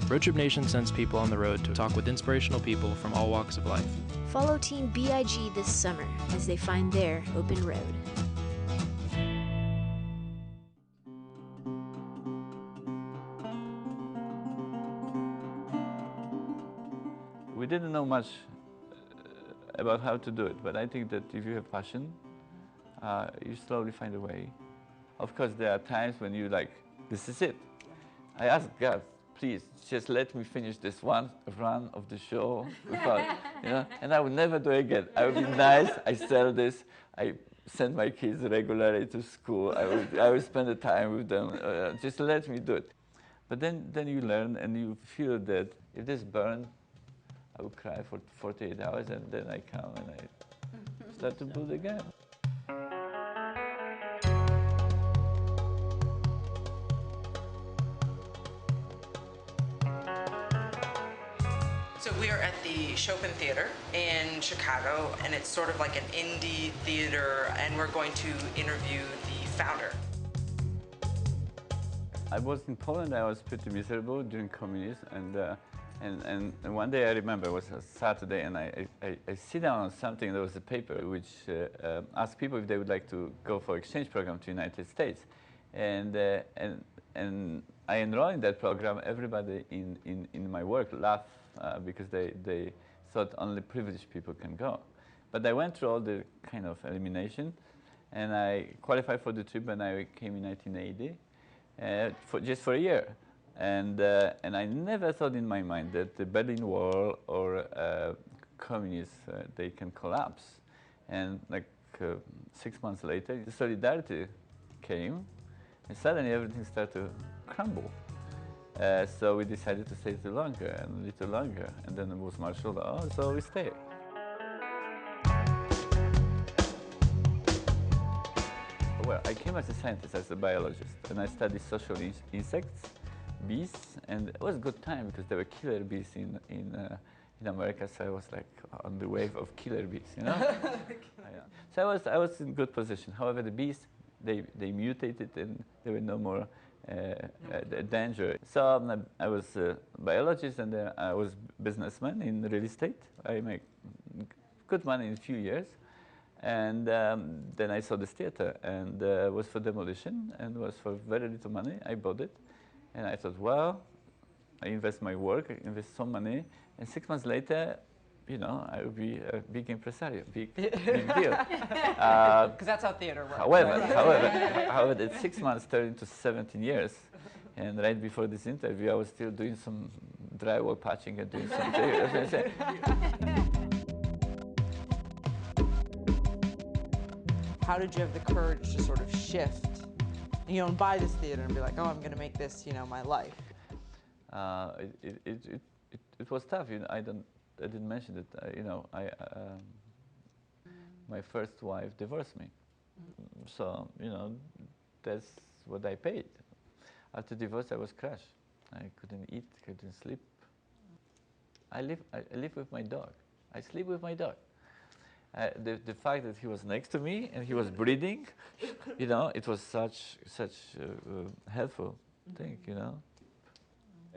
Roadtrip Nation sends people on the road to talk with inspirational people from all walks of life. Follow Team BIG this summer as they find their open road. We didn't know much about how to do it, but I think that if you have passion, you slowly find a way. Of course, there are times when you like, this is it. I asked God, please, just let me finish this one run of the show without, and I would never do it again. I would be nice, I sell this, I send my kids regularly to school, I would spend the time with them, just let me do it. But then you learn and you feel that if this burns, I would cry for 48 hours and then I come and I start to build again. So we are at the Chopin Theater in Chicago, and it's sort of like an indie theater, and we're going to interview the founder. I was in Poland, I was pretty miserable during communism, and one day I remember it was a Saturday, and I sit down on something, there was a paper which asked people if they would like to go for exchange program to the United States. And I enrolled in that program. Everybody in my work laughed because they thought only privileged people can go. But I went through all the kind of elimination, and I qualified for the trip, and I came in 1980, just for a year. And I never thought in my mind that the Berlin Wall or communists, they can collapse. And like 6 months later, the solidarity came, and suddenly everything started to crumble. So we decided to stay a little longer and a little longer, and then it was martial law, so we stayed. Well, I came as a scientist, as a biologist, and I studied social insects, bees, and it was a good time because there were killer bees in America, so I was like on the wave of killer bees, So I was in good position. However, the bees, they mutated and there were no more danger. So I was a biologist, and then I was businessman in real estate. I make good money in a few years. And then I saw this theater, and it was for demolition, and it was for very little money. I bought it, and I thought, well, I invest my work, I invest some money, and 6 months later, I will be a big impresario, big deal. Because that's how theater works. However, that 6 months turned into 17 years, and right before this interview, I was still doing some drywall patching and doing something. How did you have the courage to sort of shift, and buy this theater and be like, oh, I'm going to make this, my life? It was tough. I didn't mention it. My first wife divorced me, so that's what I paid. After divorce, I was crushed. I couldn't eat, couldn't sleep. I live with my dog. I sleep with my dog. The fact that he was next to me and he was breathing, it was such helpful thing,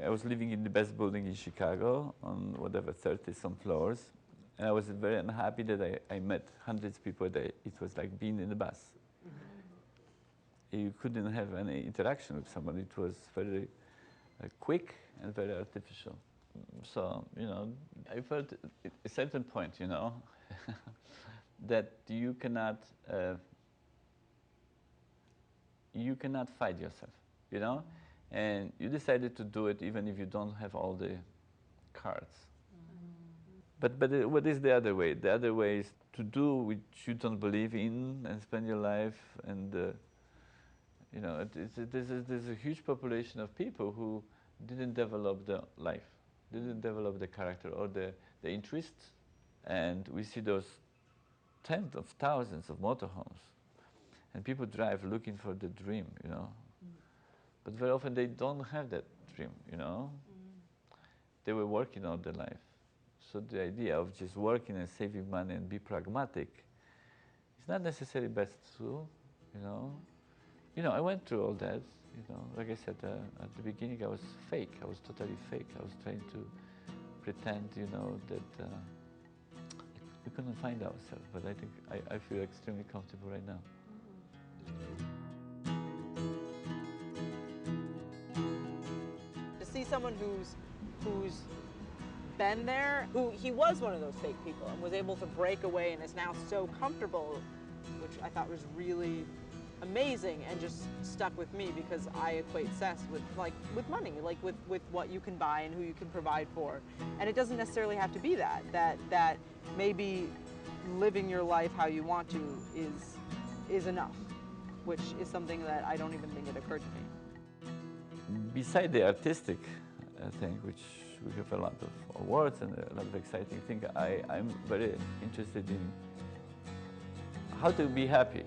I was living in the best building in Chicago on whatever 30-some floors, and I was very unhappy that I met hundreds of people a day. It was like being in the bus. You couldn't have any interaction with somebody. It was very quick and very artificial. So, I felt at a certain point, that you cannot fight yourself, and you decided to do it even if you don't have all the cards. But what is the other way? The other way is to do which you don't believe in and spend your life, and there's a huge population of people who didn't develop the life, didn't develop the character or the interest, and we see those tens of thousands of motorhomes, and people drive looking for the dream, But very often they don't have that dream, They were working all their life. So the idea of just working and saving money and be pragmatic is not necessarily best tool, I went through all that. You know, like I said at the beginning, I was fake. I was totally fake. I was trying to pretend, you know, that we couldn't find ourselves. But I think I feel extremely comfortable right now. To see someone who's been there, who he was one of those fake people and was able to break away and is now so comfortable, which I thought was really amazing and just stuck with me because I equate success with money, like with what you can buy and who you can provide for. And it doesn't necessarily have to be that maybe living your life how you want to is enough, which is something that I don't even think it occurred to me. Beside the artistic thing, which we have a lot of awards and a lot of exciting things, I'm very interested in how to be happy.